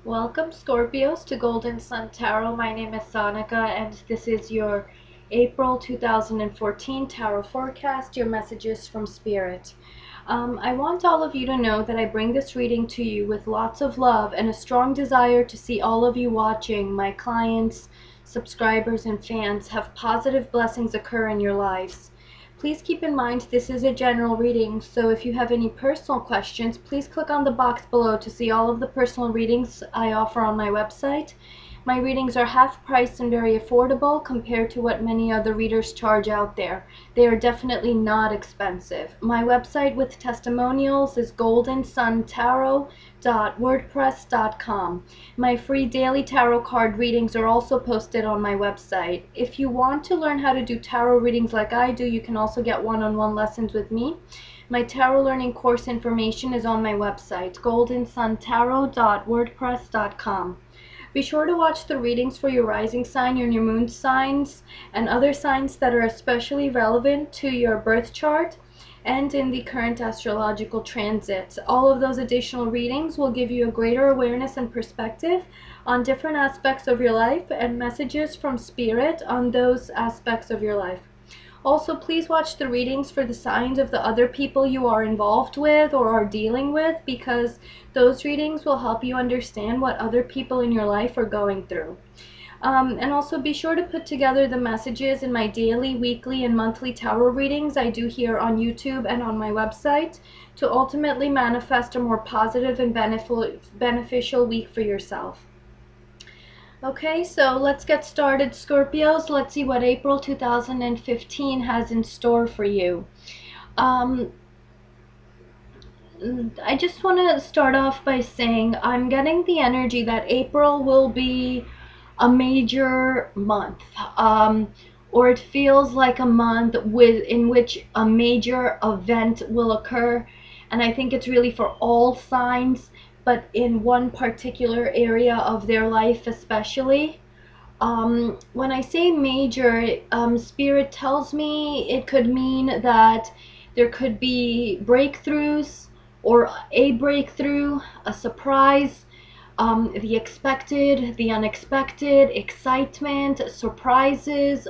Welcome Scorpios to Golden Sun Tarot. My name is Sonika and this is your April 2014 Tarot forecast, your messages from Spirit. I want all of you to know that I bring this reading to you with lots of love and a strong desire to see all of you watching, my clients, subscribers, and fans, have positive blessings occur in your lives. Please keep in mind this is a general reading, so if you have any personal questions, please click on the box below to see all of the personal readings I offer on my website. My readings are half price and very affordable compared to what many other readers charge out there. They are definitely not expensive. My website with testimonials is goldensuntarot.wordpress.com. My free daily tarot card readings are also posted on my website. If you want to learn how to do tarot readings like I do, you can also get one-on-one lessons with me. My tarot learning course information is on my website, goldensuntarot.wordpress.com. Be sure to watch the readings for your rising sign, your new moon signs, and other signs that are especially relevant to your birth chart and in the current astrological transits. All of those additional readings will give you a greater awareness and perspective on different aspects of your life and messages from Spirit on those aspects of your life. Also, please watch the readings for the signs of the other people you are involved with or are dealing with, because those readings will help you understand what other people in your life are going through. And also be sure to put together the messages in my daily, weekly, and monthly tarot readings I do here on YouTube and on my website to ultimately manifest a more positive and beneficial week for yourself. Okay, so let's get started, Scorpios. Let's see what April 2015 has in store for you. I just want to start off by saying I'm getting the energy that April will be a major month, or it feels like a month in which a major event will occur, and I think it's really for all signs, but in one particular area of their life especially. When I say major, Spirit tells me it could mean that there could be breakthroughs or a breakthrough, a surprise, the expected, the unexpected, excitement, surprises.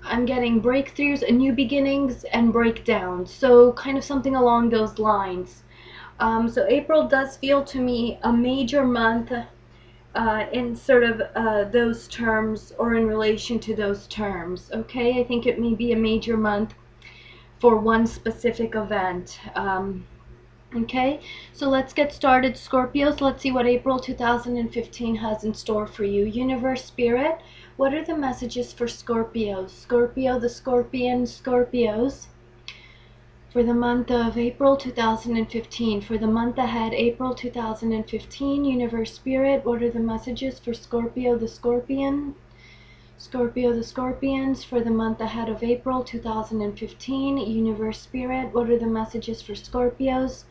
I'm getting breakthroughs, new beginnings, and breakdowns. So kind of something along those lines. So April does feel to me a major month in sort of those terms or in relation to those terms. Okay, I think it may be a major month for one specific event. Okay, so let's get started, Scorpios. Let's see what April 2015 has in store for you. Universe, Spirit, what are the messages for Scorpios? Scorpio, the Scorpion, Scorpios, for the month of April 2015, for the month ahead, April 2015, Universe Spirit, what are the messages for Scorpio the Scorpion? Scorpio the Scorpions, for the month ahead of April 2015, Universe Spirit, what are the messages for Scorpios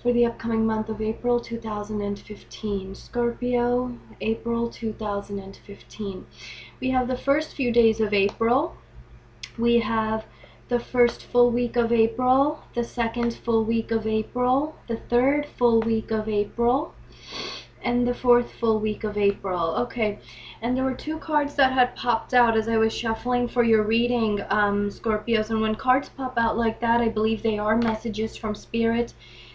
for the upcoming month of April 2015? Scorpio, April 2015. We have the first few days of April. We have the first full week of April, the second full week of April, the third full week of April, and the fourth full week of April. Okay, and there were two cards that had popped out as I was shuffling for your reading, Scorpios, and when cards pop out like that, I believe they are messages from Spirit.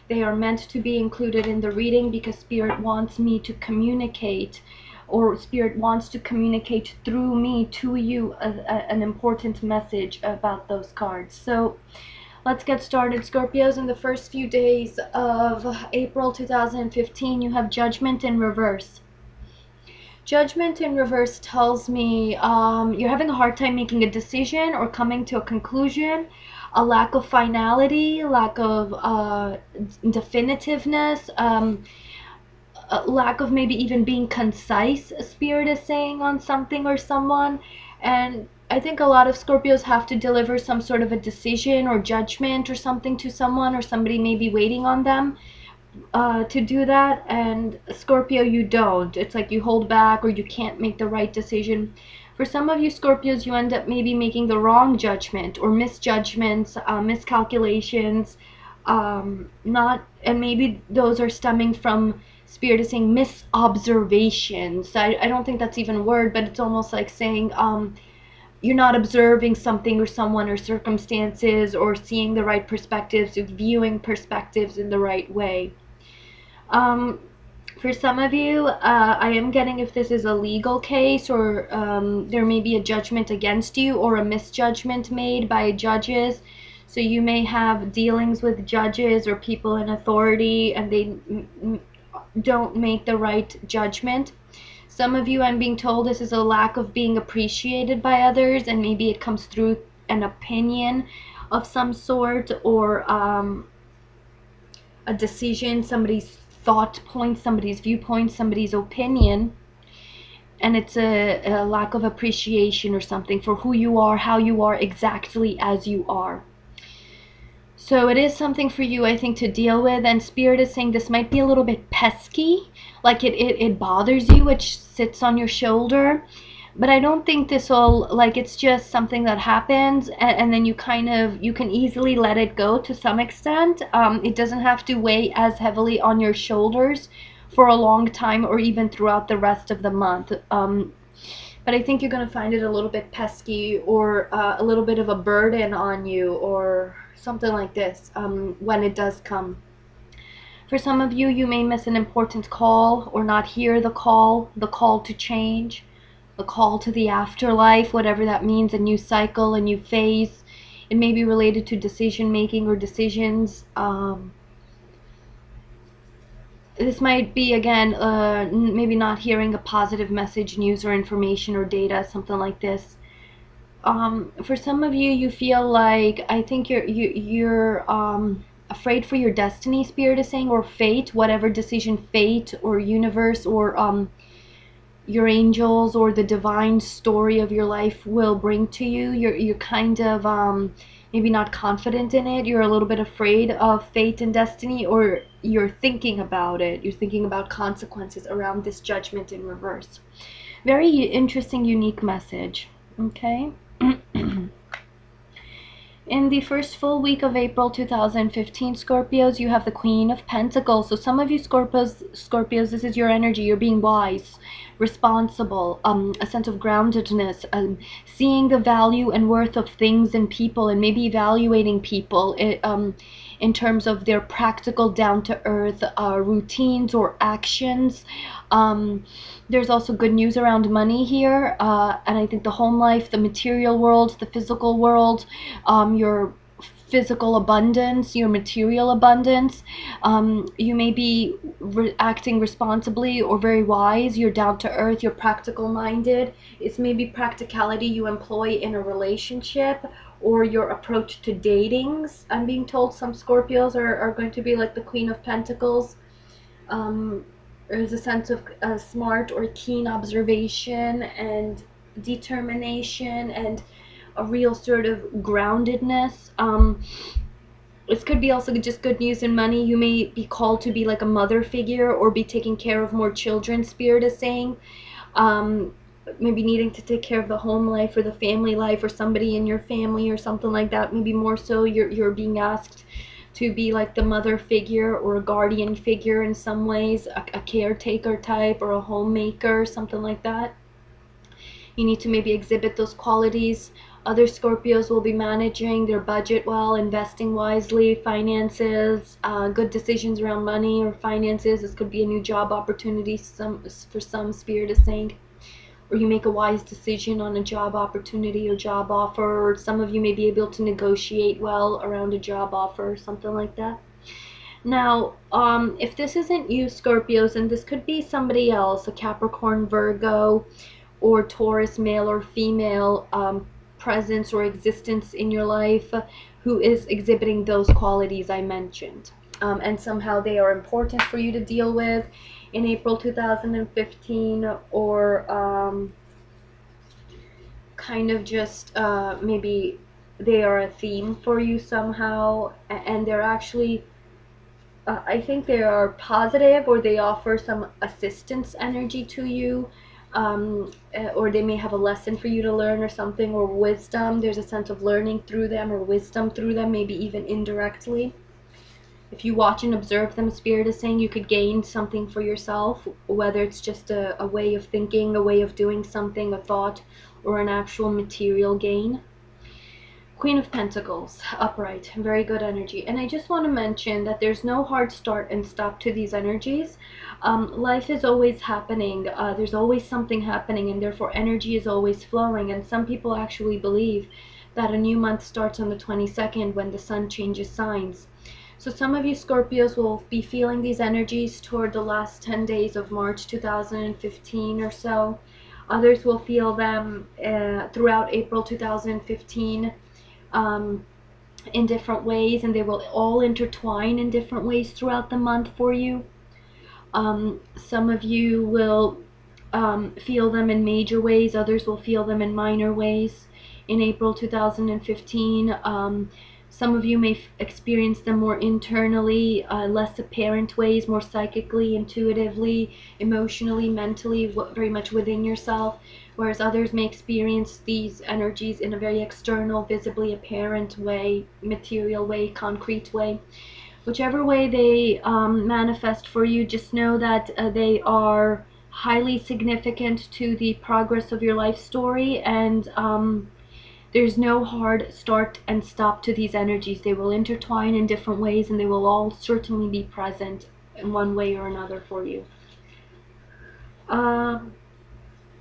They are meant to be included in the reading because Spirit wants me to communicate, or Spirit wants to communicate through me to you an important message about those cards. So let's get started, Scorpios. In the first few days of April 2015, you have Judgment in reverse. Judgment in reverse tells me you're having a hard time making a decision or coming to a conclusion, a lack of finality, lack of definitiveness, lack of maybe even being concise, Spirit is saying, on something or someone. And I think a lot of Scorpios have to deliver some sort of a decision or judgment or something to someone, or somebody may be waiting on them to do that. And Scorpio, you don't. It's like you hold back or you can't make the right decision. For some of you Scorpios, you end up maybe making the wrong judgment or misjudgments, miscalculations, Not, and maybe those are stemming from, spirit is saying, misobservations. I don't think that's even a word, but it's almost like saying you're not observing something or someone or circumstances, or seeing the right perspectives, or viewing perspectives in the right way. Um, for some of you, I am getting, if this is a legal case, or there may be a judgment against you or a misjudgment made by judges. So you may have dealings with judges or people in authority, and they don't make the right judgment. Some of you, I'm being told, this is a lack of being appreciated by others, and maybe it comes through an opinion of some sort, or a decision, somebody's thought point, somebody's viewpoint, somebody's opinion, and it's a lack of appreciation or something for who you are, how you are, exactly as you are. So it is something for you, I think, to deal with. And Spirit is saying this might be a little bit pesky, like it bothers you, which sits on your shoulder. But I don't think this will, like, it's just something that happens, and then you can easily let it go to some extent. It doesn't have to weigh as heavily on your shoulders for a long time, or even throughout the rest of the month. But I think you're going to find it a little bit pesky, or a little bit of a burden on you, or something like this, when it does come. For some of you, you may miss an important call, or not hear the call to change, the call to the afterlife, whatever that means, a new cycle, a new phase. It may be related to decision making or decisions. This might be, again, maybe not hearing a positive message, news, or information, or data, something like this. For some of you, you feel like, I think you're afraid for your destiny, Spirit is saying, or fate, whatever decision fate or universe, or your angels, or the divine story of your life will bring to you. You're kind of maybe not confident in it. You're a little bit afraid of fate and destiny, or you're thinking about it. You're thinking about consequences around this judgment in reverse. Very interesting, unique message. Okay. In the first full week of April 2015, Scorpios, you have the Queen of Pentacles. So some of you Scorpios, this is your energy. You're being wise, responsible, a sense of groundedness, seeing the value and worth of things and people, and maybe evaluating people in terms of their practical, down-to-earth routines or actions. There's also good news around money here, and I think the home life, the material world, the physical world, your physical abundance, your material abundance. You may be acting responsibly or very wise. You're down to earth. You're practical minded. It's maybe practicality you employ in a relationship, or your approach to datings. I'm being told some Scorpios are going to be like the Queen of Pentacles. There's a sense of smart or keen observation and determination, and a real sort of groundedness. This could be also just good news in money. You may be called to be like a mother figure, or be taking care of more children, Spirit is saying. Maybe needing to take care of the home life or the family life, or somebody in your family or something like that. Maybe more so you're being asked to be like the mother figure, or a guardian figure in some ways, a caretaker type, or a homemaker, something like that. You need to maybe exhibit those qualities. Other Scorpios will be managing their budget well, investing wisely, finances, good decisions around money or finances. This could be a new job opportunity for some, Spirit is saying. Or you make a wise decision on a job opportunity or job offer, or some of you may be able to negotiate well around a job offer or something like that. Now, if this isn't you, Scorpios, and this could be somebody else, a Capricorn, Virgo, or Taurus, male or female, presence or existence in your life, who is exhibiting those qualities I mentioned. And somehow they are important for you to deal with in April 2015, or kind of just maybe they are a theme for you somehow, and they're actually, I think they are positive, or they offer some assistance energy to you, or they may have a lesson for you to learn or something, or wisdom. There's a sense of learning through them, or wisdom through them, maybe even indirectly. If you watch and observe them, Spirit is saying you could gain something for yourself, whether it's just a way of thinking, a way of doing something, a thought, or an actual material gain. Queen of Pentacles, upright, very good energy. And I just want to mention that there's no hard start and stop to these energies. Life is always happening. There's always something happening, and therefore energy is always flowing. And some people actually believe that a new month starts on the 22nd when the sun changes signs. So some of you Scorpios will be feeling these energies toward the last 10 days of March 2015 or so. Others will feel them throughout April 2015. In different ways, and they will all intertwine in different ways throughout the month for you. Some of you will feel them in major ways, others will feel them in minor ways in April 2015. Some of you may experience them more internally, less apparent ways, more psychically, intuitively, emotionally, mentally, very much within yourself, whereas others may experience these energies in a very external, visibly apparent way, material way, concrete way. Whichever way they manifest for you, just know that they are highly significant to the progress of your life story, and there's no hard start and stop to these energies. They will intertwine in different ways, and they will all certainly be present in one way or another for you.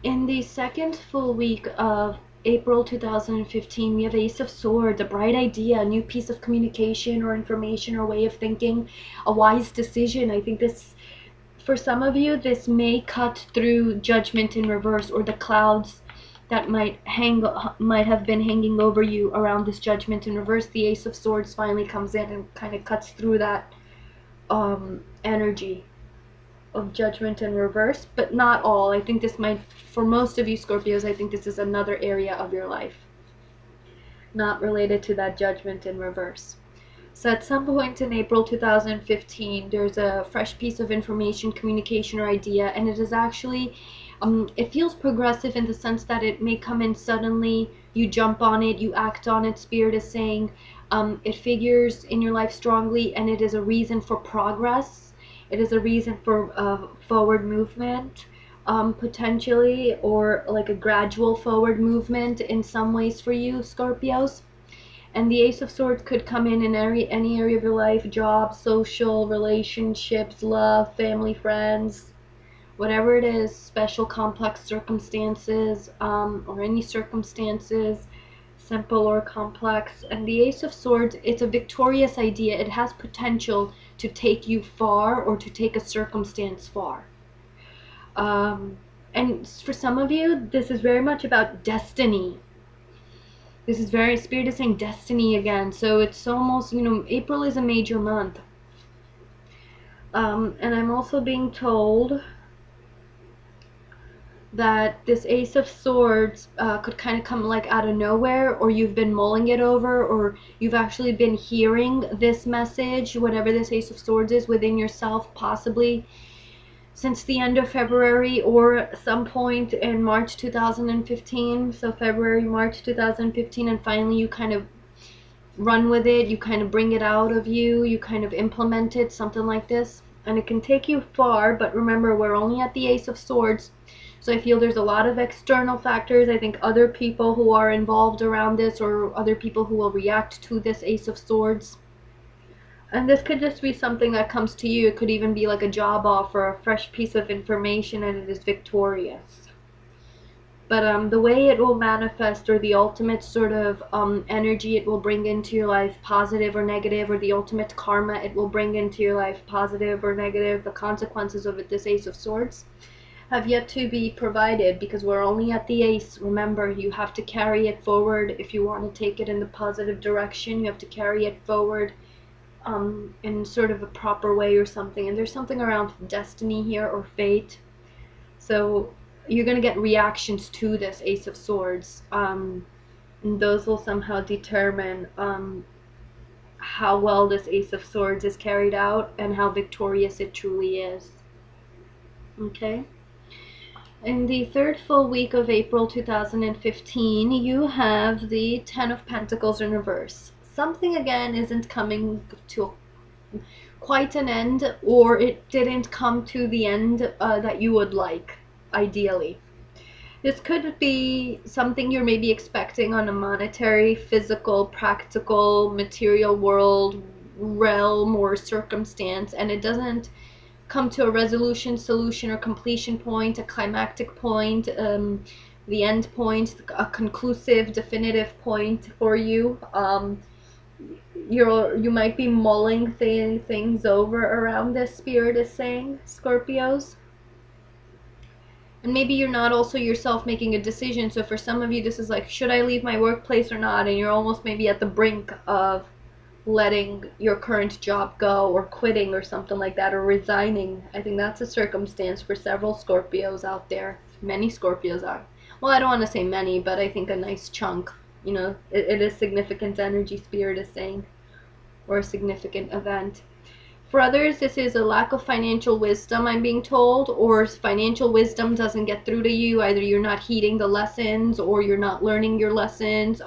In the second full week of April 2015, we have Ace of Swords, a bright idea, a new piece of communication or information or way of thinking, a wise decision. I think this, for some of you, this may cut through Judgment in reverse, or the clouds that might have been hanging over you around this Judgment in reverse. The Ace of Swords finally comes in and kind of cuts through that energy of Judgment in reverse, but not all. I think this might, for most of you Scorpios, I think this is another area of your life not related to that Judgment in reverse. So at some point in April 2015, there's a fresh piece of information, communication, or idea, and it is actually, it feels progressive in the sense that it may come in suddenly, you jump on it, you act on it, Spirit is saying, it figures in your life strongly, and it is a reason for progress. It is a reason for forward movement, potentially, or like a gradual forward movement in some ways for you, Scorpios. And the Ace of Swords could come in any area of your life: job, social, relationships, love, family, friends, whatever it is, special, complex circumstances, or any circumstances, simple or complex. And the Ace of Swords, it's a victorious idea. It has potential to take you far, or to take a circumstance far. And for some of you, this is very much about destiny. This is very, Spirit is saying destiny again. So it's almost, April is a major month. And I'm also being told that this Ace of Swords could kind of come like out of nowhere, or you've been mulling it over, or you've actually been hearing this message, whatever this Ace of Swords is, within yourself, possibly since the end of February or some point in March 2015. So February, March 2015, and finally you kind of run with it, you kind of bring it out of you, you kind of implement it, something like this. And it can take you far, but remember, we're only at the Ace of Swords. So I feel there's a lot of external factors. I think other people who are involved around this, or other people who will react to this Ace of Swords. And this could just be something that comes to you. It could even be like a job offer, a fresh piece of information, and it is victorious. But the way it will manifest, or the ultimate sort of energy it will bring into your life, positive or negative, or the ultimate karma it will bring into your life, positive or negative, the consequences of it, this Ace of Swords, have yet to be provided, because we're only at the Ace. Remember, you have to carry it forward. If you want to take it in the positive direction, you have to carry it forward in sort of a proper way or something. And there's something around destiny here, or fate. So you're going to get reactions to this Ace of Swords, and those will somehow determine how well this Ace of Swords is carried out, and how victorious it truly is. Okay? In the third full week of April 2015, you have the Ten of Pentacles in reverse. Something again isn't coming to quite an end, or it didn't come to the end that you would like, ideally. This could be something you're maybe expecting on a monetary, physical, practical, material world realm or circumstance, and it doesn't come to a resolution, solution, or completion point, a climactic point, the end point, a conclusive, definitive point for you. You might be mulling things over around this, Spirit is saying, Scorpios. And maybe you're not also yourself making a decision. So for some of you, this is like, should I leave my workplace or not? And you're almost maybe at the brink of letting your current job go, or quitting, or something like that, or resigning. I think that's a circumstance for several Scorpios out there. Many Scorpios are. Well, I don't want to say many, but I think a nice chunk. You know, it is significant energy, Spirit is saying, or a significant event. For others, this is a lack of financial wisdom, I'm being told, or financial wisdom doesn't get through to you. Either you're not heeding the lessons, or you're not learning your lessons.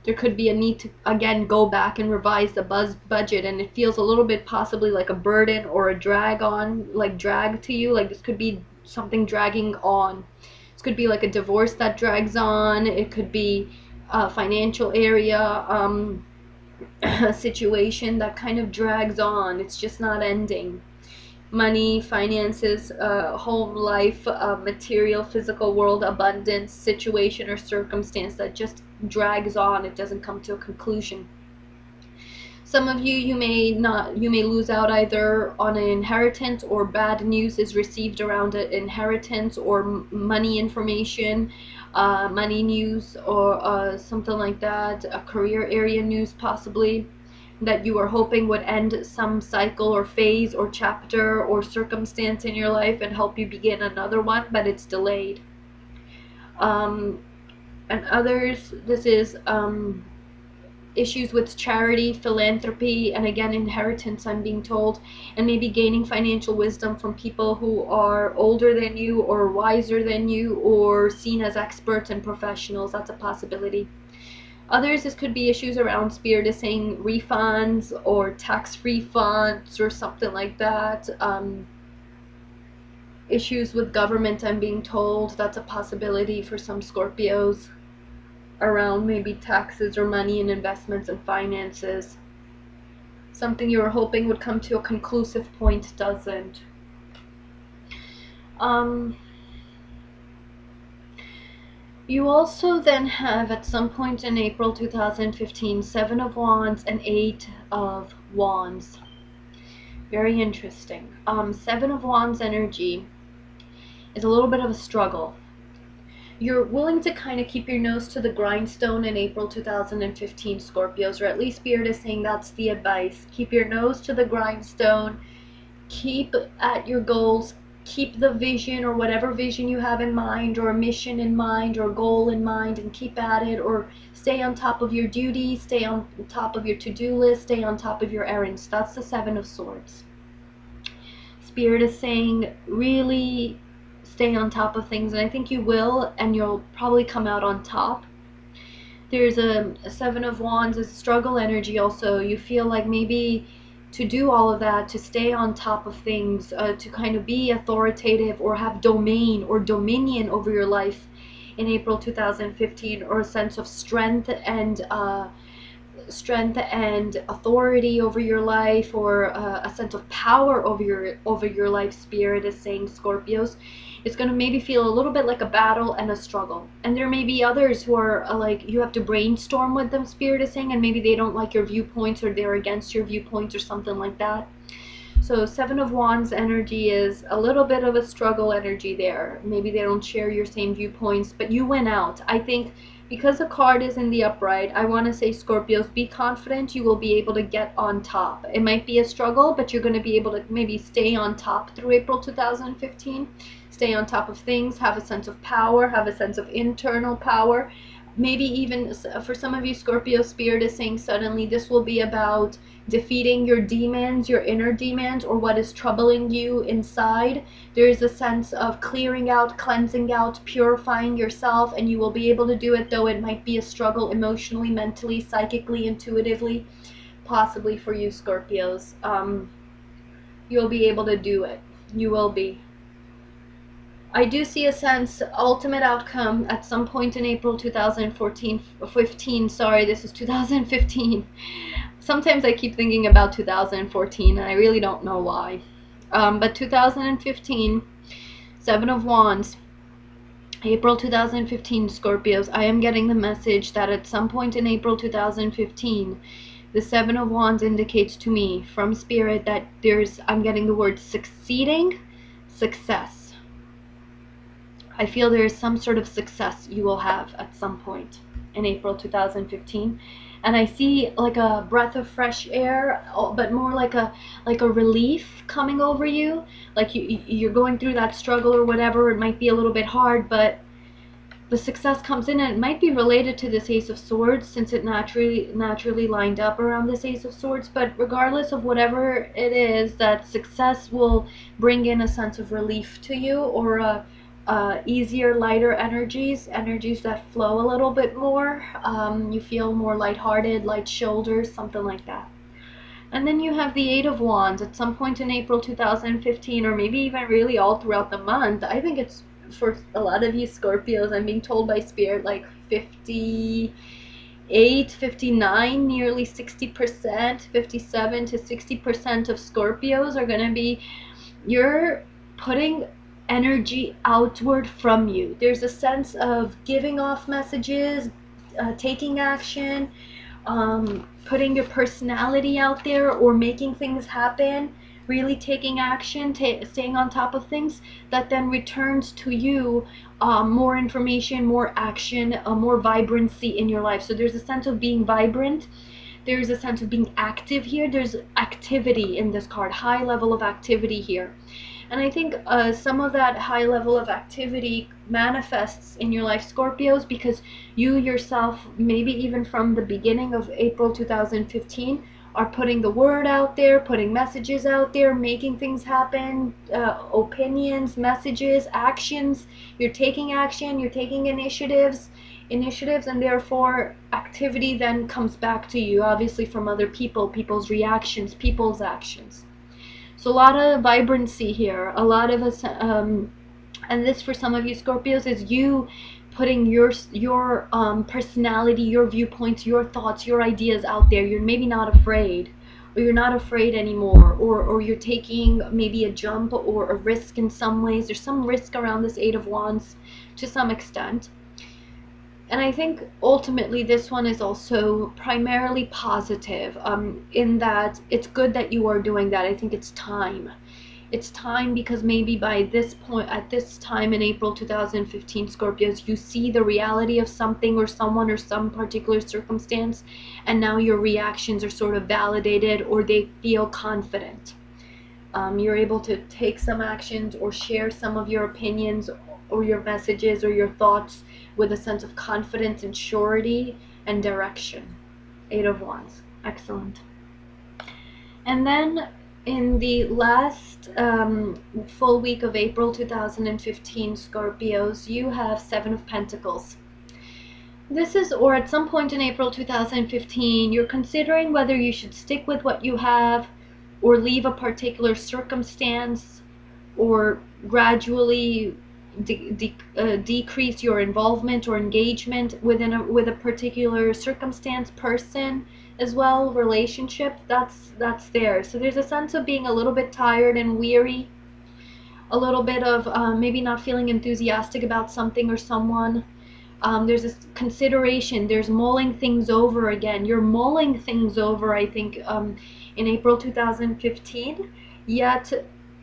There could be a need to, again, go back and revise the budget, and it feels a little bit possibly like a burden or a drag to you. Like this could be something dragging on. This could be like a divorce that drags on. It could be a financial area. A situation that kind of drags on. It's just not ending. Money, finances, home life, material, physical world, abundance, situation or circumstance that just drags on. It doesn't come to a conclusion. Some of you may lose out either on an inheritance, or bad news is received around an inheritance, or money information, money news, or something like that, a career area news possibly, that you were hoping would end some cycle or phase or chapter or circumstance in your life and help you begin another one, but it's delayed. And others, this is issues with charity, philanthropy, and again, inheritance, I'm being told, and maybe gaining financial wisdom from people who are older than you, or wiser than you, or seen as experts and professionals. That's a possibility. Others, this could be issues around, Spirit is saying, refunds or tax refunds or something like that. Issues with government, I'm being told. That's a possibility for some Scorpios, around maybe taxes or money and investments and finances. Something you were hoping would come to a conclusive point doesn't. You also then have, at some point in April 2015, Seven of Wands and Eight of Wands. Very interesting. Seven of Wands energy is a little bit of a struggle. You're willing to kind of keep your nose to the grindstone in April 2015, Scorpios, or at least Spirit is saying that's the advice. Keep your nose to the grindstone, keep at your goals, keep the vision or whatever vision you have in mind, or a mission in mind, or goal in mind, and keep at it, or stay on top of your duties, stay on top of your to-do list, stay on top of your errands. That's the Seven of Swords. Spirit is saying really stay on top of things, and I think you will, and you'll probably come out on top. There's a Seven of Wands is struggle energy also. You feel like maybe to do all of that, to stay on top of things, to kind of be authoritative or have domain or dominion over your life in April 2015, or a sense of strength and authority over your life, or a sense of power over your life, Spirit is saying, Scorpios. It's going to maybe feel a little bit like a battle and a struggle. And there may be others who are like, you have to brainstorm with them, Spirit is saying, and maybe they don't like your viewpoints, or they're against your viewpoints, or something like that. So Seven of Wands energy is a little bit of a struggle energy there. Maybe they don't share your same viewpoints, but you win out. I think because the card is in the upright, I want to say, Scorpios, be confident you will be able to get on top. It might be a struggle, but you're going to be able to maybe stay on top through April 2015. Stay on top of things, have a sense of power, have a sense of internal power. Maybe even for some of you, Scorpio, Spirit is saying suddenly this will be about defeating your demons, your inner demons, or what is troubling you inside. There is a sense of clearing out, cleansing out, purifying yourself, and you will be able to do it, though it might be a struggle emotionally, mentally, psychically, intuitively. possibly for you Scorpios. You'll be able to do it. You will be. I do see a sense, ultimate outcome at some point in April 15, sorry, this is 2015. Sometimes I keep thinking about 2014 and I really don't know why. But 2015, Seven of Wands, April 2015, Scorpios, I am getting the message that at some point in April 2015, the Seven of Wands indicates to me from Spirit that I'm getting the word succeeding, success. I feel there is some sort of success you will have at some point in April 2015. And I see like a breath of fresh air, but more like a relief coming over you. Like you're going through that struggle or whatever. It might be a little bit hard, but the success comes in, and it might be related to this Ace of Swords since it naturally lined up around this Ace of Swords. But regardless of whatever it is, that success will bring in a sense of relief to you, or easier, lighter energies that flow a little bit more. You feel more lighthearted, light shoulders, something like that. And then you have the Eight of Wands at some point in April 2015, or maybe even really all throughout the month. I think it's for a lot of you Scorpios, I'm being told by Spirit, like 58, 59, nearly 60%, 57 to 60% of Scorpios are going to be, you're putting energy outward from you. There's a sense of giving off messages, taking action, putting your personality out there, or making things happen, really taking action, staying on top of things, that then returns to you more information, more action, more vibrancy in your life. So there's a sense of being vibrant. There's a sense of being active here. There's activity in this card, high level of activity here. And I think some of that high level of activity manifests in your life, Scorpios, because you yourself, maybe even from the beginning of April 2015, are putting the word out there, putting messages out there, making things happen, opinions, messages, actions. You're taking action, you're taking initiatives, and therefore activity then comes back to you, obviously from other people, people's reactions, people's actions. So a lot of vibrancy here, a lot of us, and this for some of you Scorpios is you putting your personality, your viewpoints, your thoughts, your ideas out there. You're maybe not afraid, or you're not afraid anymore, or you're taking maybe a jump or a risk in some ways. There's some risk around this Eight of Wands to some extent. And I think ultimately this one is also primarily positive, in that it's good that you are doing that. I think it's time. It's time because maybe by this point, at this time in April 2015, Scorpios, you see the reality of something or someone or some particular circumstance, and now your reactions are sort of validated, or they feel confident. You're able to take some actions or share some of your opinions or your messages or your thoughts with a sense of confidence and surety and direction. Eight of Wands. Excellent. And then in the last full week of April 2015, Scorpios, you have Seven of Pentacles. This is, or at some point in April 2015, you're considering whether you should stick with what you have or leave a particular circumstance, or gradually decrease your involvement or engagement with a particular circumstance, person as well, relationship. That's there. So there's a sense of being a little bit tired and weary, a little bit of maybe not feeling enthusiastic about something or someone. There's this consideration, there's mulling things over again. You're mulling things over, I think, in April 2015, yet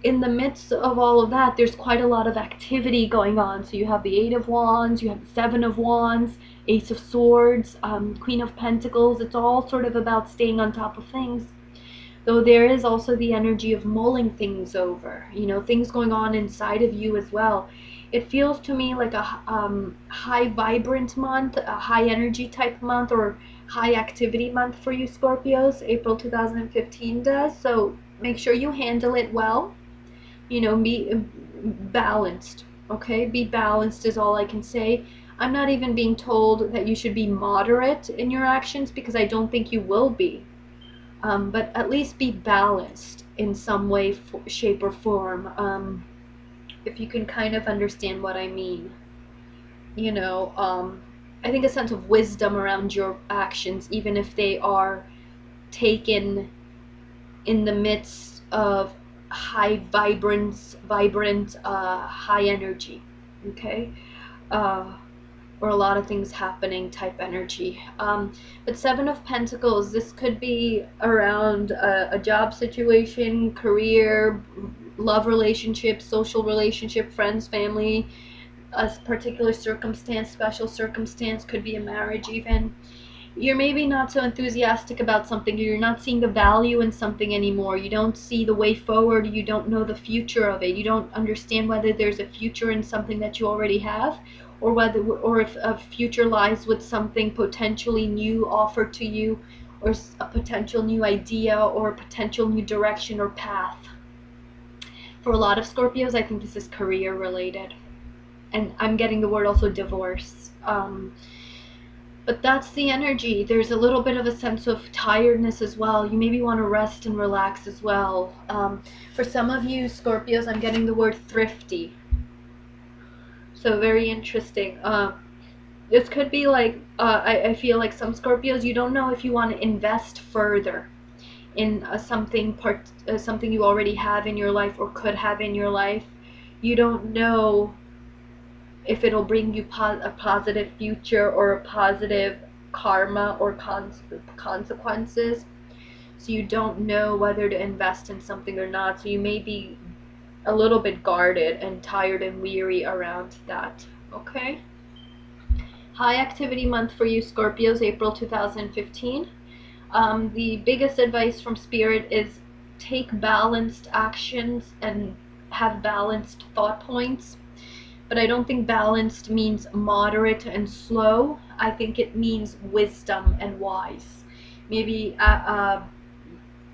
in the midst of all of that, there's quite a lot of activity going on. So you have the Eight of Wands, you have the Seven of Wands, Ace of Swords, Queen of Pentacles. It's all sort of about staying on top of things. Though there is also the energy of mulling things over, things going on inside of you as well. It feels to me like a high vibrant month, a high energy type month, or high activity month for you Scorpios. April 2015 does. So make sure you handle it well. Be balanced, okay? Be balanced is all I can say. I'm not even being told that you should be moderate in your actions, because I don't think you will be. but at least be balanced in some way, shape, or form. If you can kind of understand what I mean. You know, I think a sense of wisdom around your actions, even if they are taken in the midst of high vibrant, high energy. Okay. Or a lot of things happening type energy. But Seven of Pentacles, this could be around a job situation, career, love relationship, social relationship, friends, family, a particular circumstance, special circumstance, could be a marriage even. You're maybe not so enthusiastic about something, you're not seeing the value in something anymore, you don't see the way forward, you don't know the future of it, you don't understand whether there's a future in something that you already have, or if a future lies with something potentially new offered to you, or a potential new idea, or a potential new direction or path. For a lot of Scorpios, I think this is career related, and I'm getting the word also divorce. But that's the energy. There's a little bit of a sense of tiredness as well. You maybe want to rest and relax as well. For some of you Scorpios, I'm getting the word thrifty. So very interesting. This could be like, I feel like some Scorpios, you don't know if you want to invest further in something you already have in your life or could have in your life. You don't know if it'll bring you a positive future or a positive karma or consequences. So you don't know whether to invest in something or not. So you may be a little bit guarded and tired and weary around that. Okay? High activity month for you Scorpios, April 2015. The biggest advice from Spirit is take balanced actions and have balanced thought points. But I don't think balanced means moderate and slow. I think it means wisdom and wise. Maybe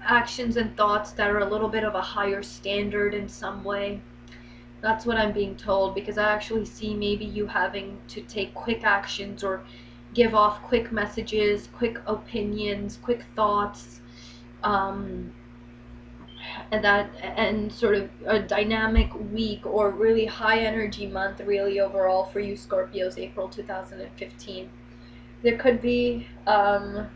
actions and thoughts that are a little bit of a higher standard in some way. That's what I'm being told, because I actually see maybe you having to take quick actions or give off quick messages, quick opinions, quick thoughts. And sort of a dynamic week or really high energy month really overall for you Scorpios, April 2015. There could be a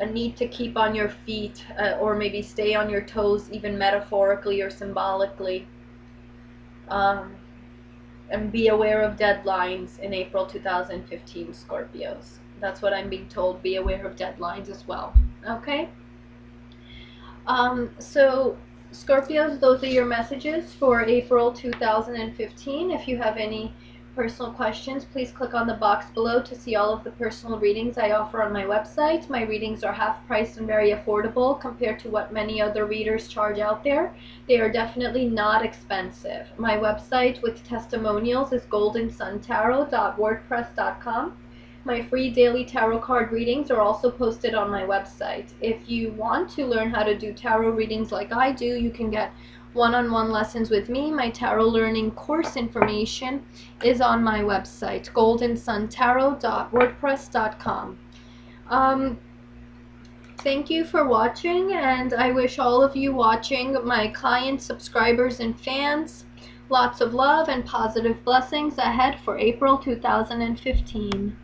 need to keep on your feet, or maybe stay on your toes, even metaphorically or symbolically, and be aware of deadlines in April 2015 Scorpios. That's what I'm being told. Be aware of deadlines as well. Okay. So Scorpios, those are your messages for April 2015. If you have any personal questions, please click on the box below to see all of the personal readings I offer on my website. My readings are half price and very affordable compared to what many other readers charge out there. They are definitely not expensive. My website with testimonials is goldensuntarot.wordpress.com. My free daily tarot card readings are also posted on my website. If you want to learn how to do tarot readings like I do, you can get one-on-one lessons with me. My tarot learning course information is on my website, goldensuntarot.wordpress.com. Thank you for watching, and I wish all of you watching, my clients, subscribers, and fans, lots of love and positive blessings ahead for April 2015.